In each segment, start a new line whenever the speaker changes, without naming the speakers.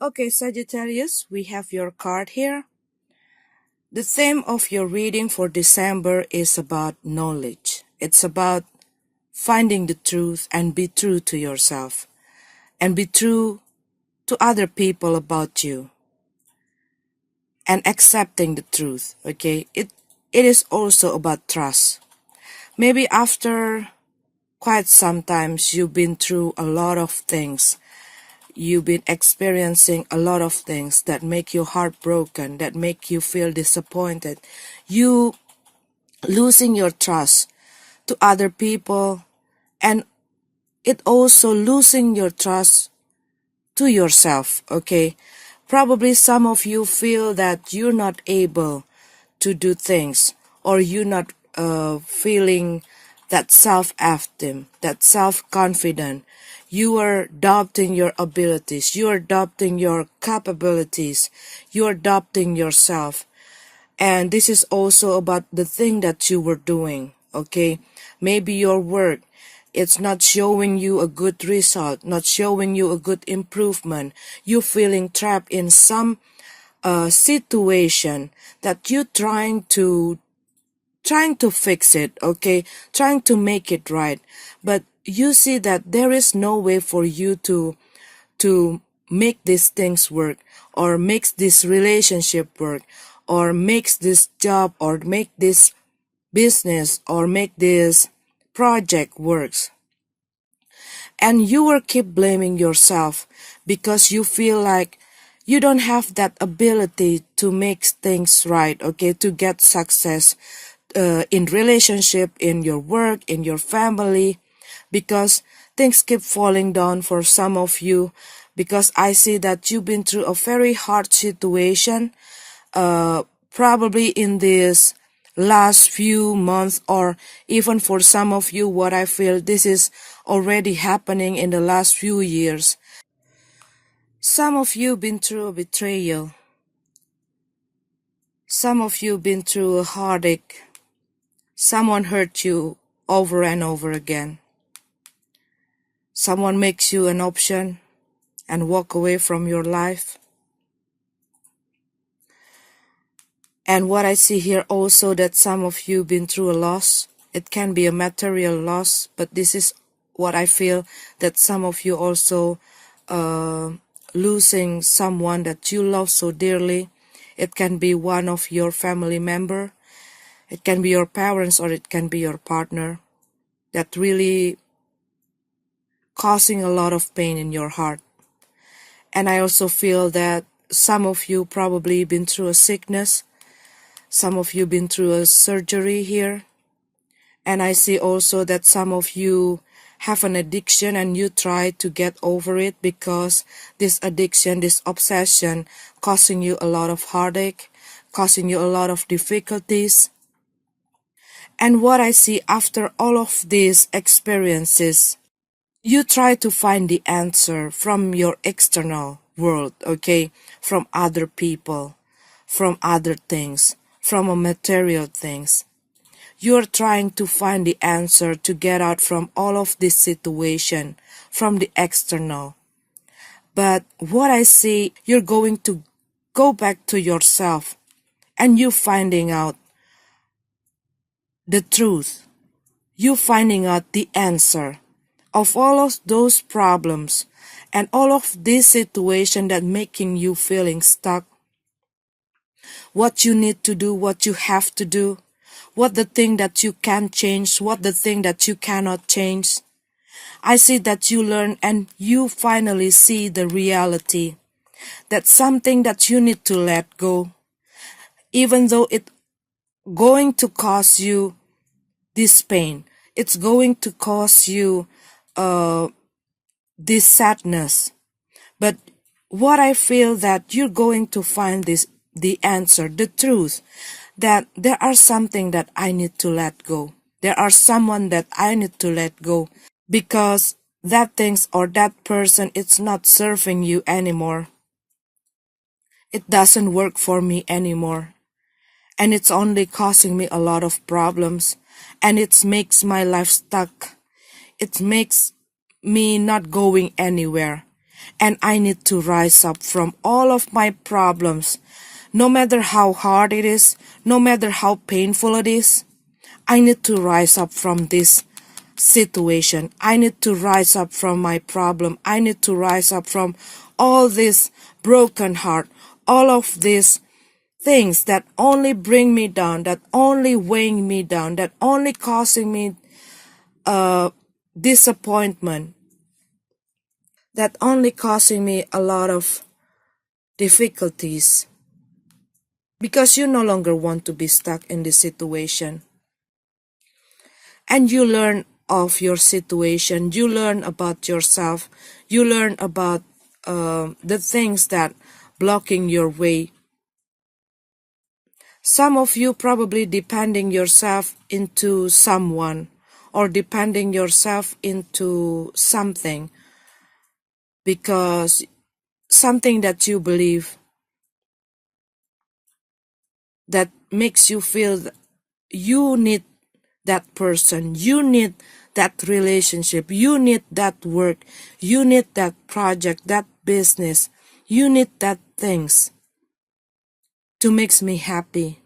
Okay, Sagittarius, we have your card here. The theme of your reading for December is about knowledge. It's about finding the truth and be true to yourself and be true to other people about you and accepting the truth, okay? It is also about trust. Maybe after quite sometimes you've been through a lot of things. You've been experiencing a lot of things that make you heartbroken, that make you feel disappointed. You losing your trust to other people, and it also losing your trust to yourself, okay? Probably some of you feel that you're not able to do things, or you're not feeling that self-esteem, that self-confident. You are doubting your abilities, you are doubting your capabilities, you are doubting yourself. And this is also about the thing that you were doing, okay? Maybe your work, it's not showing you a good result, not showing you a good improvement. You're feeling trapped in some situation that you're trying to fix it, okay? Trying to make it right. But you see that there is no way for you to make these things work, or makes this relationship work, or makes this job, or make this business, or make this project works. And you will keep blaming yourself because you feel like you don't have that ability to make things right, okay, to get success in relationship, in your work, in your family, because things keep falling down for some of you, because I see that you've been through a very hard situation, probably in this last few months, or even for some of you, what I feel this is already happening in the last few years. Some of you been through a betrayal. Some of you been through a heartache. Someone hurt you over and over again. Someone makes you an option and walk away from your life. And what I see here also, that some of you been through a loss. It can be a material loss, but this is what I feel, that some of you also losing someone that you love so dearly. It can be one of your family member. It can be your parents, or it can be your partner, that really causing a lot of pain in your heart. And I also feel that some of you probably been through a sickness. Some of you been through a surgery here. And I see also that some of you have an addiction and you try to get over it, because this addiction, this obsession, causing you a lot of heartache, causing you a lot of difficulties. And what I see after all of these experiences, you try to find the answer from your external world, okay? From other people, from other things, from a material things. You're trying to find the answer to get out from all of this situation, from the external. But what I see, you're going to go back to yourself, and you finding out the truth. You finding out the answer of all of those problems and all of this situation that making you feeling stuck. What you need to do, what you have to do, what the thing that you can change, what the thing that you cannot change. I see that you learn and you finally see the reality, that something that you need to let go, even though it's going to cause you this pain, it's going to cause you this sadness. But what I feel, that you're going to find the answer, the truth, that there are something that I need to let go. There are someone that I need to let go, because that things or that person, it's not serving you anymore. It doesn't work for me anymore. And it's only causing me a lot of problems. And it makes my life stuck. It makes me not going anywhere. And I need to rise up from all of my problems, no matter how hard it is, no matter how painful it is. I need to rise up from this situation. I need to rise up from my problem. I need to rise up from all this broken heart, all of these things that only bring me down, that only weighing me down, that only causing me disappointment, that only causing me a lot of difficulties, because you no longer want to be stuck in this situation. And you learn of your situation, you learn about yourself, you learn about the things that blocking your way. Some of you probably depending yourself into someone or depending yourself into something, because something that you believe that makes you feel that you need that person, you need that relationship, you need that work, you need that project, that business, you need that things to make me happy,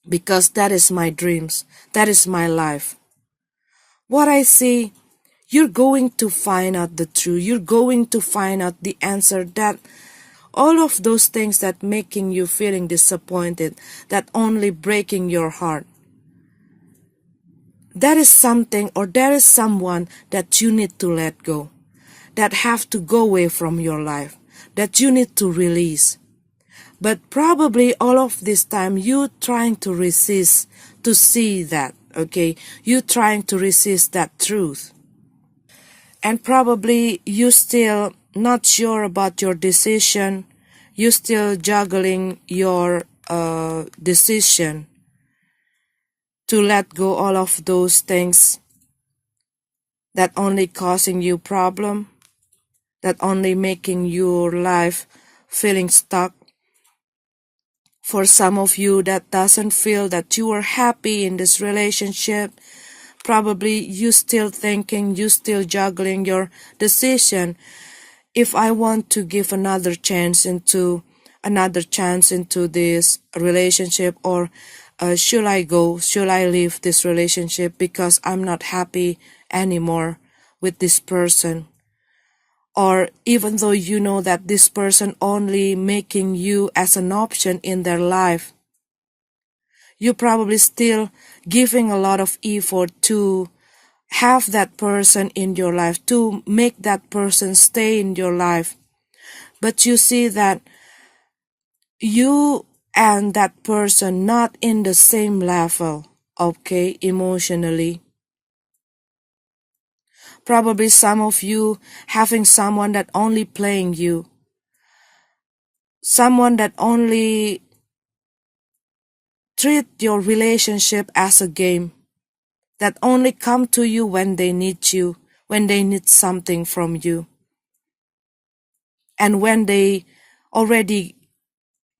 because that is my dreams, that is my life. What I see, you're going to find out the truth, you're going to find out the answer, that all of those things that making you feeling disappointed, that only breaking your heart, that is something, or there is someone that you need to let go, that have to go away from your life, that you need to release. But probably all of this time you trying to resist to see that, okay? You trying to resist that truth. And probably you still not sure about your decision. You still juggling your decision to let go all of those things that only causing you problem, that only making your life feeling stuck. For some of you that doesn't feel that you are happy in this relationship, probably you still thinking, you still juggling your decision. If I want to give another chance into this relationship, or should I leave this relationship because I'm not happy anymore with this person? Or even though you know that this person only making you as an option in their life, you probably still giving a lot of effort to have that person in your life, to make that person stay in your life. But you see that you and that person not in the same level, okay, emotionally. Probably some of you having someone that only playing you, someone that only treat your relationship as a game, that only come to you when they need you, when they need something from you. And when they already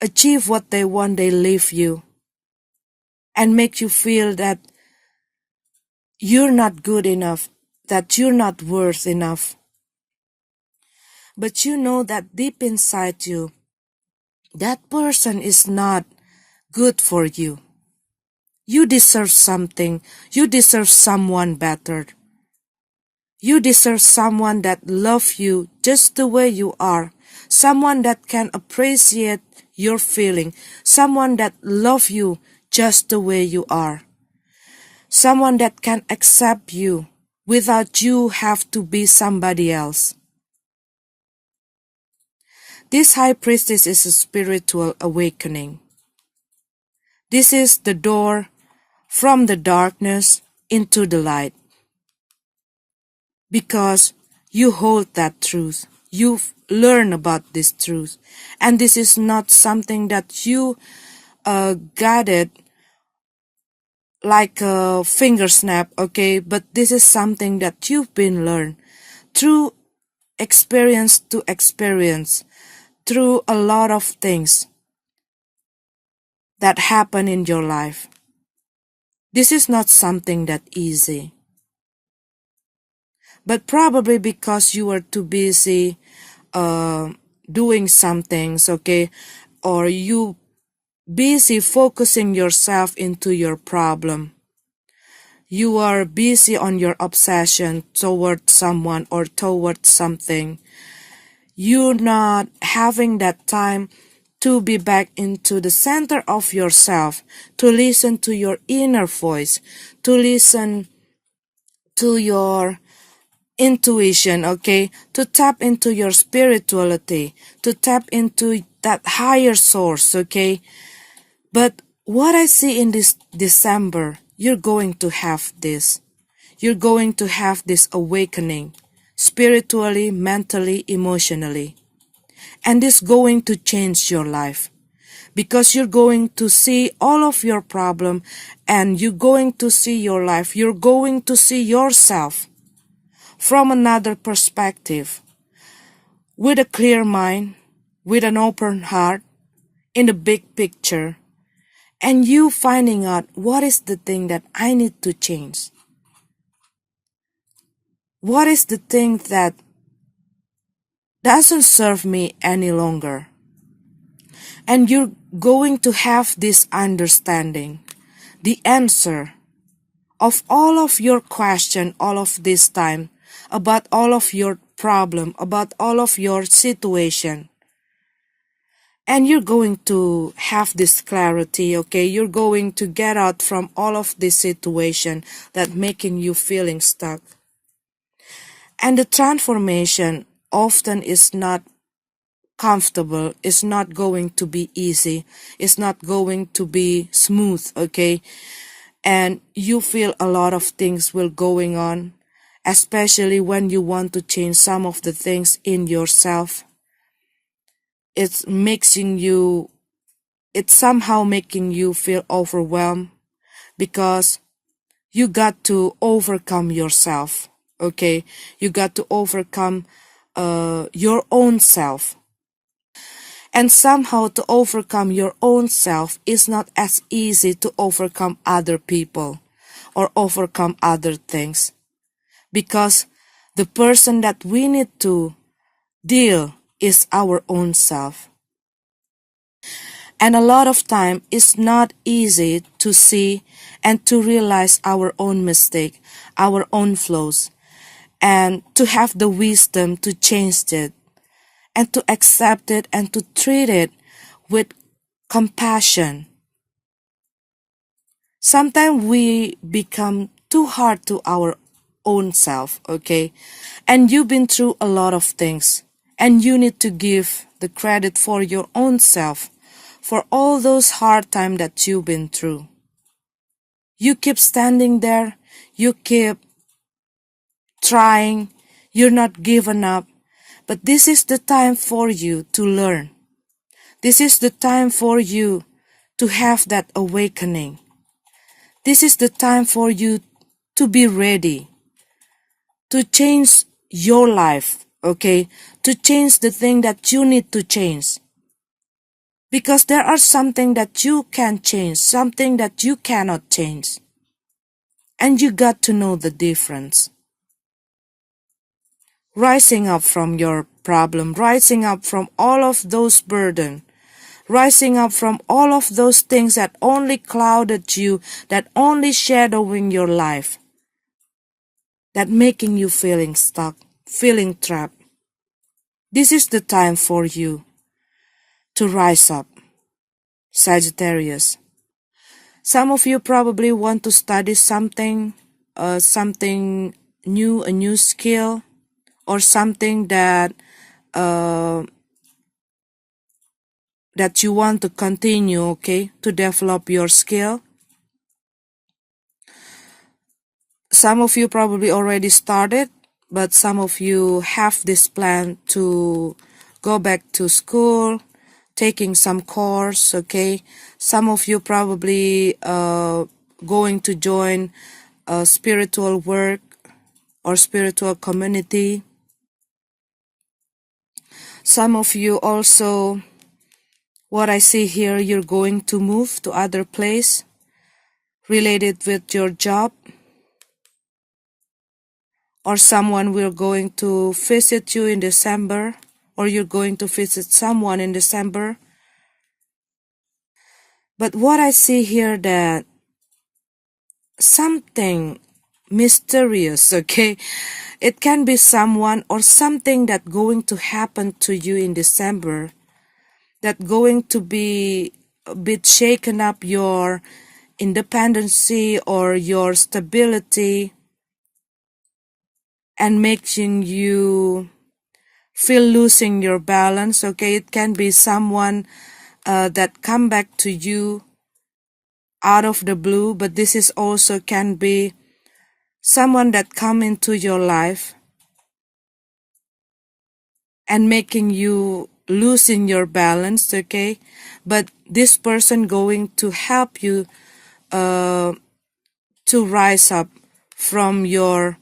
achieve what they want, they leave you and make you feel that you're not good enough, that you're not worth enough. But you know that deep inside you, that person is not good for you. You deserve something. You deserve someone better. You deserve someone that loves you just the way you are. Someone that can appreciate your feeling. Someone that loves you just the way you are. Someone that can accept you without you have to be somebody else. This high priestess is a spiritual awakening. This is the door from the darkness into the light. Because you hold that truth. You've learned about this truth. And this is not something that you got it like a finger snap, okay? But this is something that you've been learned through experience to experience, through a lot of things that happen in your life. This is not something that easy. But probably because you were too busy doing some things, okay, or you busy focusing yourself into your problem. You are busy on your obsession toward someone or toward something. You're not having that time to be back into the center of yourself, to listen to your inner voice, to listen to your intuition, okay, to tap into your spirituality, to tap into that higher source, okay. But what I see in this December, you're going to have this. You're going to have this awakening, spiritually, mentally, emotionally. And it's going to change your life. Because you're going to see all of your problem and you're going to see your life. You're going to see yourself from another perspective, with a clear mind, with an open heart, in the big picture, and you finding out what is the thing that I need to change. What is the thing that doesn't serve me any longer? And you're going to have this understanding, the answer of all of your question all of this time, about all of your problem, about all of your situation. And you're going to have this clarity, okay? You're going to get out from all of this situation that making you feeling stuck. And the transformation often is not comfortable, it's not going to be easy, it's not going to be smooth, okay? And you feel a lot of things will going on, especially when you want to change some of the things in yourself. It's somehow making you feel overwhelmed because you got to overcome yourself, okay? You got to overcome your own self. And somehow to overcome your own self is not as easy to overcome other people or overcome other things. Because the person that we need to deal is our own self. And a lot of time it's not easy to see and to realize our own mistake, our own flaws, and to have the wisdom to change it, and to accept it and to treat it with compassion. Sometimes we become too hard to our own self, okay? And you've been through a lot of things, and you need to give the credit for your own self for all those hard times that you've been through. You keep standing there, you keep trying, you're not giving up, but this is the time for you to learn. This is the time for you to have that awakening. This is the time for you to be ready to change your life, okay? To change the thing that you need to change. Because there are something that you can change, something that you cannot change. And you got to know the difference. Rising up from your problem, rising up from all of those burdens, rising up from all of those things that only clouded you, that only shadowing your life, that making you feeling stuck, feeling trapped. This is the time for you to rise up, Sagittarius. Some of you probably want to study something new, a new skill, or something that you want to continue, okay, to develop your skill. Some of you probably already started, but some of you have this plan to go back to school, taking some course, okay. Some of you probably going to join a spiritual work or spiritual community. Some of you also, what I see here, you're going to move to other place related with your job, or someone will going to visit you in December, or you're going to visit someone in December. But what I see here, that something mysterious, okay? It can be someone or something that going to happen to you in December, that going to be a bit shaken up your independency or your stability, and making you feel losing your balance, okay? It can be someone that come back to you out of the blue, but this is also can be someone that come into your life and making you losing your balance, okay? But this person going to help you to rise up from your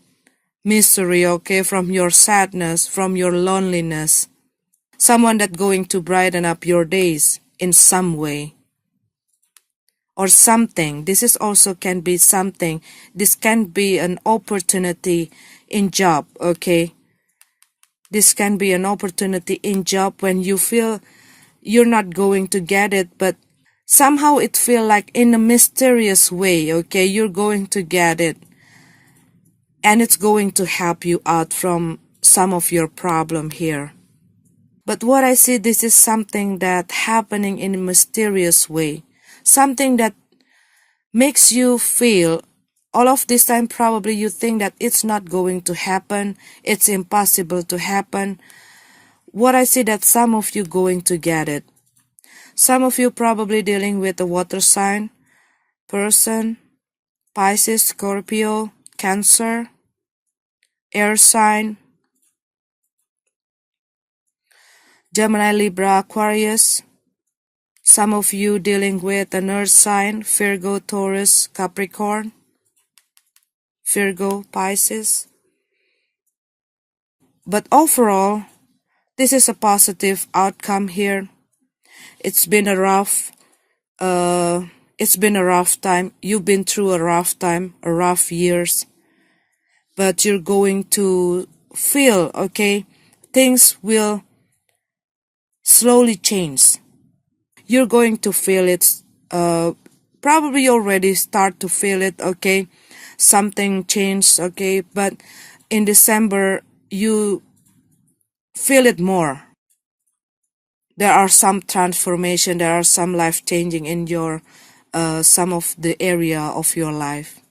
misery, okay? From your sadness, from your loneliness. Someone that going to brighten up your days in some way. Or something. This is also can be something. This can be an opportunity in job, okay? This can be an opportunity in job when you feel you're not going to get it, but somehow it feel like in a mysterious way, okay, you're going to get it. And it's going to help you out from some of your problem here. But what I see, this is something that happening in a mysterious way. Something that makes you feel all of this time probably you think that it's not going to happen. It's impossible to happen. What I see that some of you going to get it. Some of you probably dealing with a water sign person, Pisces, Scorpio, Cancer, air sign, Gemini, Libra, Aquarius. Some of you dealing with an earth sign, Virgo, Taurus, Capricorn, Virgo, Pisces. But overall, this is a positive outcome here. It's been a rough time. You've been through a rough time, a rough years. But you're going to feel, okay, things will slowly change. You're going to feel it, probably already start to feel it, okay, something changed, okay, but in December, you feel it more. There are some transformation, there are some life changing in your, some of the area of your life.